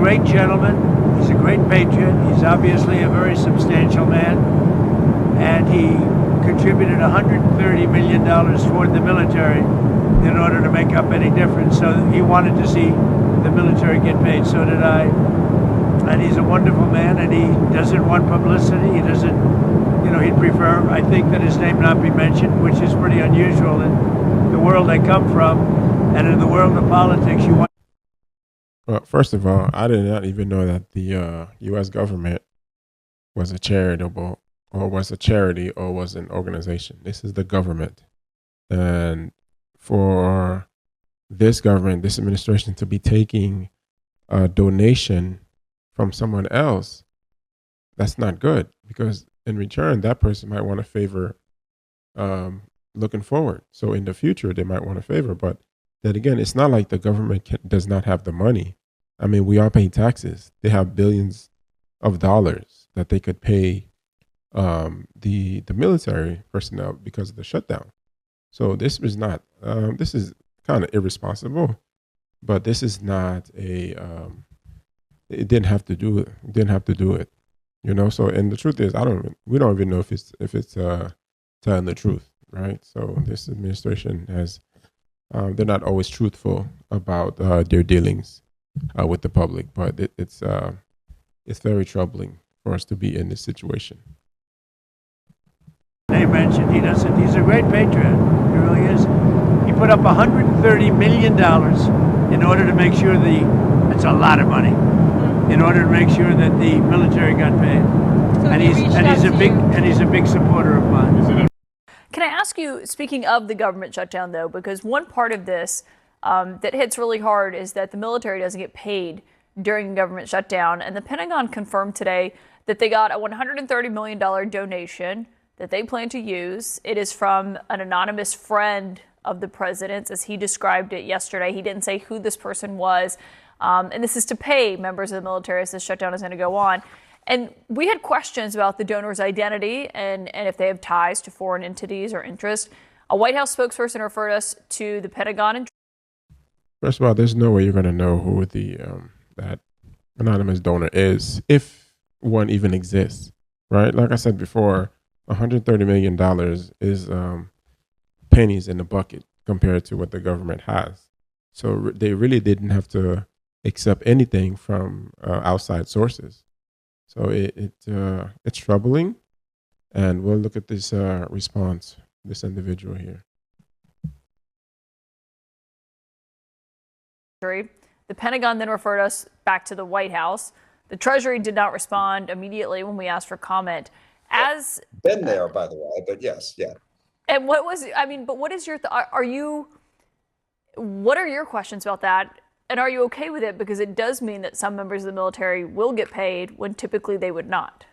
great gentleman. He's a great patriot. He's obviously a very substantial man. And he contributed $130 million toward the military in order to make up any difference. So he wanted to see the military get paid. So did I. And he's a wonderful man, and he doesn't want publicity. He doesn't, he'd prefer, I think, that his name not be mentioned, which is pretty unusual in the world I come from. And in the world of politics, you want. Well, first of all, I did not even know that the U.S. government was a charitable, or was a charity, or was an organization. This is the government. And for this government, this administration, to be taking a donation from someone else, that's not good, because in return, that person might want to favor looking forward. So in the future, they might want to favor. But then again, it's not like the government does not have the money. I mean, we all pay taxes. They have billions of dollars that they could pay the military personnel because of the shutdown. So this was not, this is kind of irresponsible, but this is not a, it didn't have to do it. It didn't have to do it, So, and the truth is, we don't even know if it's telling the truth, right? So this administration has, they're not always truthful about their dealings with the public, but it's very troubling for us to be in this situation. They mentioned he's a great patriot. He really is. He put up $130 million in order to make sure that's a lot of money, in order to make sure that the military got paid. So and he's a big supporter of mine. Can I ask you, speaking of the government shutdown, though, because one part of this that hits really hard is that the military doesn't get paid during the government shutdown. And the Pentagon confirmed today that they got a $130 million donation that they plan to use. It is from an anonymous friend of the president's, as he described it yesterday. He didn't say who this person was. And this is to pay members of the military as the shutdown is going to go on. And we had questions about the donor's identity and if they have ties to foreign entities or interests. A White House spokesperson referred us to the Pentagon. And first of all, there's no way you're going to know who that anonymous donor is, if one even exists, right? Like I said before, $130 million is pennies in the bucket compared to what the government has. So they really didn't have to accept anything from outside sources. So it's troubling, and we'll look at this response, this individual here. The Pentagon then referred us back to the White House. The Treasury did not respond immediately when we asked for comment. As been there, by the way, but yes, yeah. And what is your what are your questions about that? And are you okay with it? Because it does mean that some members of the military will get paid when typically they would not.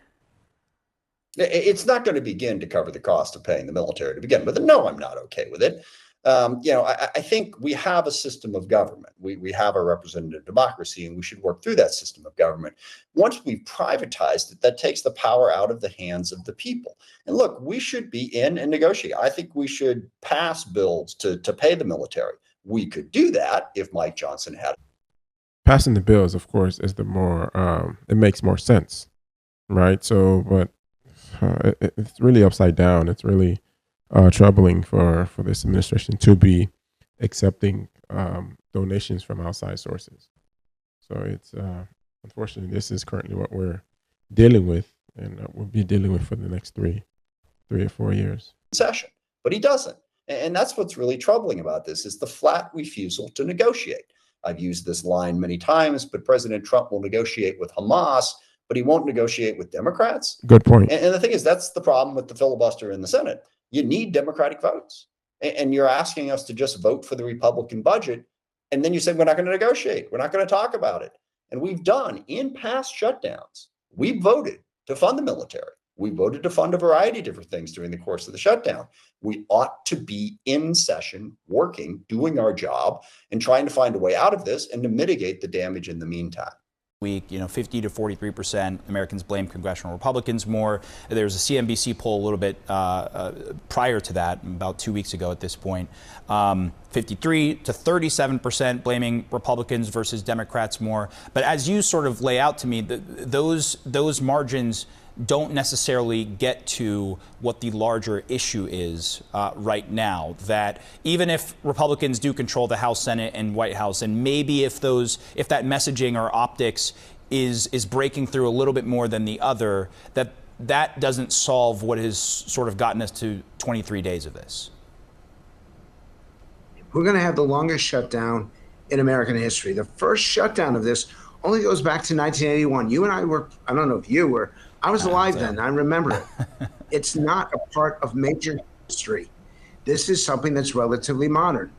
It's not going to begin to cover the cost of paying the military to begin with. No, I'm not okay with it. I think we have a system of government. We have a representative democracy, and we should work through that system of government. Once we've privatized it, that takes the power out of the hands of the people. And look, we should be in and negotiate. I think we should pass bills to pay the military. We could do that if Mike Johnson had. Passing the bills, of course, is the more, it makes more sense, right? So, but it's really upside down. It's really troubling for this administration to be accepting donations from outside sources. So it's unfortunately, this is currently what we're dealing with, and we'll be dealing with for the next three or 4 years. Session, but he doesn't. And that's what's really troubling about this, is the flat refusal to negotiate. I've used this line many times, but President Trump will negotiate with Hamas, but he won't negotiate with Democrats. Good point. And the thing is, that's the problem with the filibuster in the Senate. You need Democratic votes. And you're asking us to just vote for the Republican budget. And then you say, we're not going to negotiate. We're not going to talk about it. And we've done in past shutdowns. We voted to fund the military. We voted to fund a variety of different things during the course of the shutdown. We ought to be in session, working, doing our job, and trying to find a way out of this and to mitigate the damage in the meantime. week, 50 to 43% Americans blame congressional Republicans more. There was a CNBC poll a little bit prior to that, about 2 weeks ago at this point. 53 to 37% blaming Republicans versus Democrats more. But as you sort of lay out to me, those margins don't necessarily get to what the larger issue is right now. That even if Republicans do control the House, Senate, and White House, and maybe if that messaging or optics is breaking through a little bit more than the other, that doesn't solve what has sort of gotten us to 23 days of this. We're going to have the longest shutdown in American history. The first shutdown of this only goes back to 1981. You and I were, I don't know if you were, I was alive then. I remember it. It's not a part of major history. This is something that's relatively modern.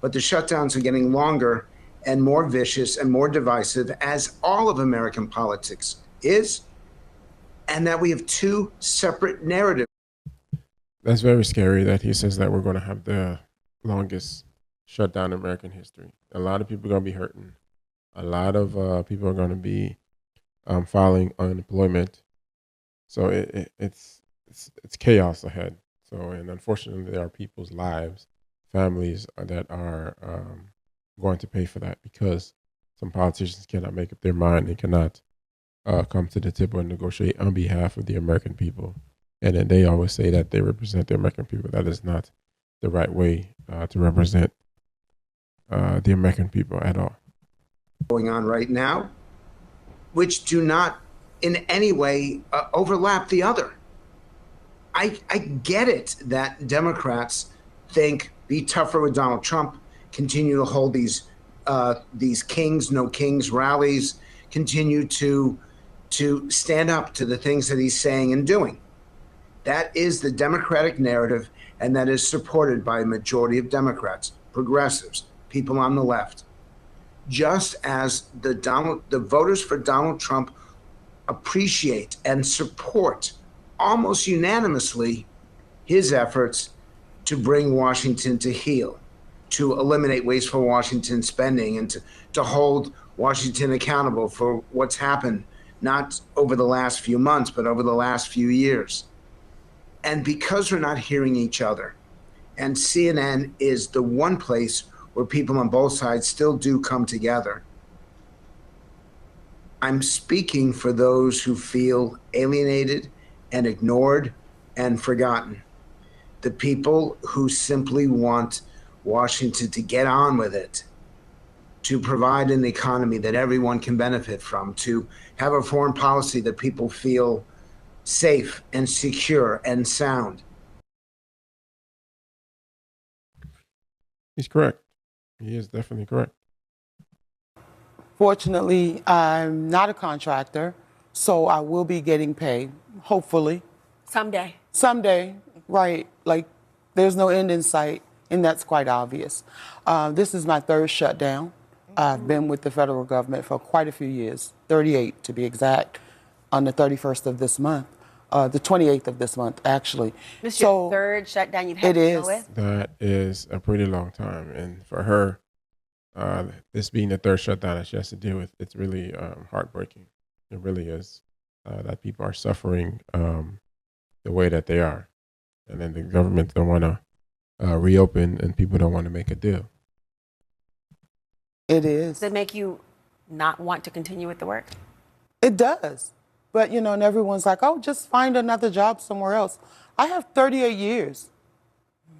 But the shutdowns are getting longer and more vicious and more divisive, as all of American politics is, and that we have two separate narratives. That's very scary that he says that we're going to have the longest shutdown in American history. A lot of people are going to be hurting. A lot of people are going to be filing unemployment. So it's chaos ahead. So, and unfortunately, there are people's lives, families that are going to pay for that because some politicians cannot make up their mind and cannot come to the table and negotiate on behalf of the American people. And then they always say that they represent the American people. That is not the right way to represent the American people at all. Going on right now, which do not in any way overlap the other. I get it that Democrats think be tougher with Donald Trump, continue to hold these kings, no kings rallies, continue to stand up to the things that he's saying and doing. That is the Democratic narrative, and that is supported by a majority of Democrats, progressives, people on the left. Just as the voters for Donald Trump appreciate and support almost unanimously his efforts to bring Washington to heel, to eliminate wasteful Washington spending, and to hold Washington accountable for what's happened, not over the last few months, but over the last few years. And because we're not hearing each other, and CNN is the one place where people on both sides still do come together, I'm speaking for those who feel alienated and ignored and forgotten. The people who simply want Washington to get on with it, to provide an economy that everyone can benefit from, to have a foreign policy that people feel safe and secure and sound. He's correct. He is definitely correct. Fortunately, I'm not a contractor, so I will be getting paid, hopefully. Someday. Someday, right. Like, there's no end in sight, and that's quite obvious. This is my third shutdown. I've been with the federal government for quite a few years, 38 to be exact, on the 31st of this month. The 28th of this month, actually. This is your third shutdown you've had to deal with? That is a pretty long time. And for her, this being the third shutdown that she has to deal with, it's really heartbreaking. It really is that people are suffering the way that they are. And then the government don't want to reopen and people don't want to make a deal. It is. Does it make you not want to continue with the work? It does. But, you know, and everyone's like, oh, just find another job somewhere else. I have 38 years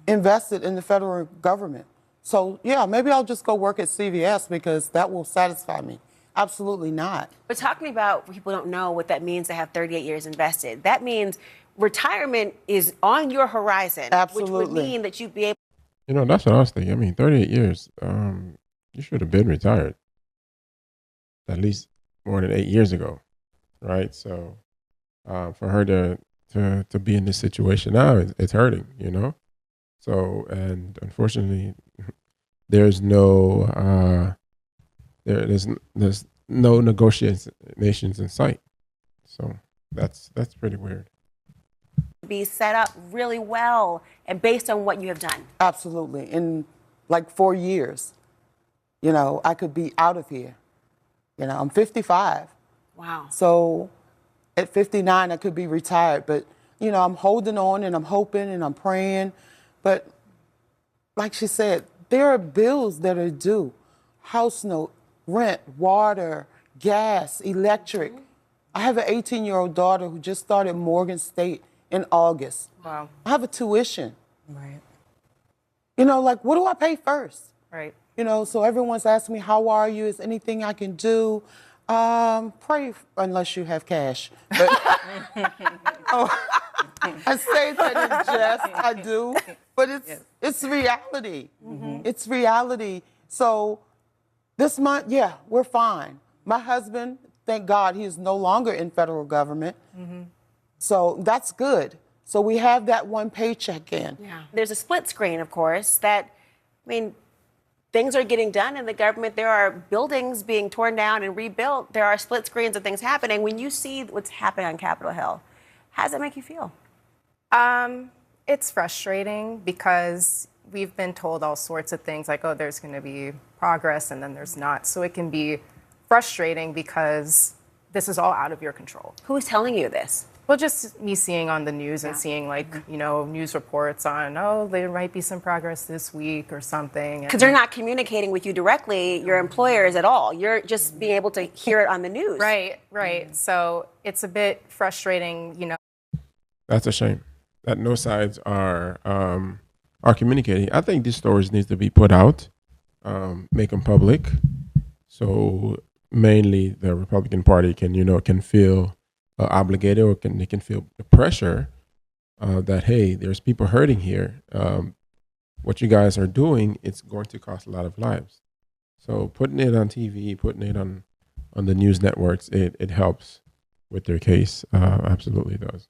invested in the federal government. So, yeah, maybe I'll just go work at CVS because that will satisfy me. Absolutely not. But talk to me about, people don't know what that means to have 38 years invested. That means retirement is on your horizon. Absolutely. Which would mean that you'd be able. You know, that's what I was thinking. I mean, 38 years, you should have been retired at least more than 8 years ago, right? So for her to be in this situation now, it's hurting, you know? So, and unfortunately, there's no there's no negotiations in sight. So that's pretty weird. Be set up really well and based on what you have done. Absolutely. In like 4 years, you know, I could be out of here. You know, I'm 55. Wow. So at 59, I could be retired. But, you know, I'm holding on and I'm hoping and I'm praying. But like she said, there are bills that are due. House note, rent, water, gas, electric. I have an 18-year-old daughter who just started Morgan State in August. Wow. I have a tuition. Right. You know, like, what do I pay first? Right. You know, so everyone's asking me, how are you? Is anything I can do? Pray unless you have cash. But, oh, I say that in jest, I do, but it's reality. It's reality. So this month, yeah, we're fine. My husband, thank God, he is no longer in federal government. So that's good. So we have that one paycheck in. Yeah. There's a split screen, of course, that, I mean, things are getting done in the government. There are buildings being torn down and rebuilt. There are split screens of things happening. When you see what's happening on Capitol Hill, how does that make you feel? It's frustrating because we've been told all sorts of things like, oh, there's going to be progress and then there's not. So it can be frustrating because this is all out of your control. Who is telling you this? Well, just me seeing on the news and seeing like, you know, news reports on, oh, there might be some progress this week or something. Because they're not communicating with you directly, your employers at all. You're just being able to hear it on the news. Right, right. So it's a bit frustrating, you know. That's a shame that no sides are communicating. I think these stories need to be put out, make them public, so mainly the Republican Party can feel obligated, or they can feel the pressure that, hey, there's people hurting here. What you guys are doing, it's going to cost a lot of lives. So putting it on TV, putting it on the news networks, it helps with their case. Absolutely does.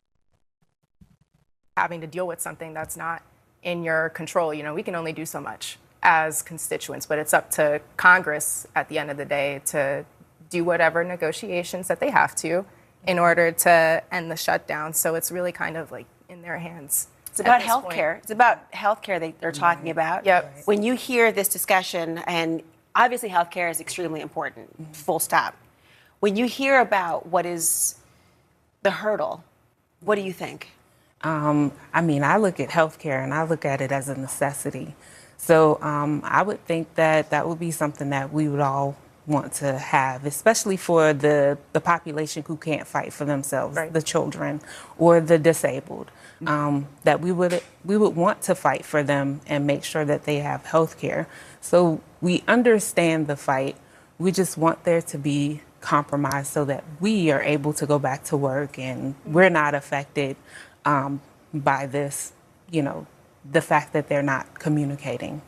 Having to deal with something that's not in your control. You know, we can only do so much as constituents, but it's up to Congress at the end of the day to do whatever negotiations that they have to in order to end the shutdown. So it's really kind of like in their hands. It's about health care. It's about health care they're talking about. Yep. When you hear this discussion, and obviously health care is extremely important, full stop. When you hear about what is the hurdle, what do you think? I mean, I look at healthcare and I look at it as a necessity. So I would think that that would be something that we would all want to have, especially for the population who can't fight for themselves, the children or the disabled, that we would want to fight for them and make sure that they have healthcare. So we understand the fight. We just want there to be compromise so that we are able to go back to work and we're not affected by this, the fact that they're not communicating.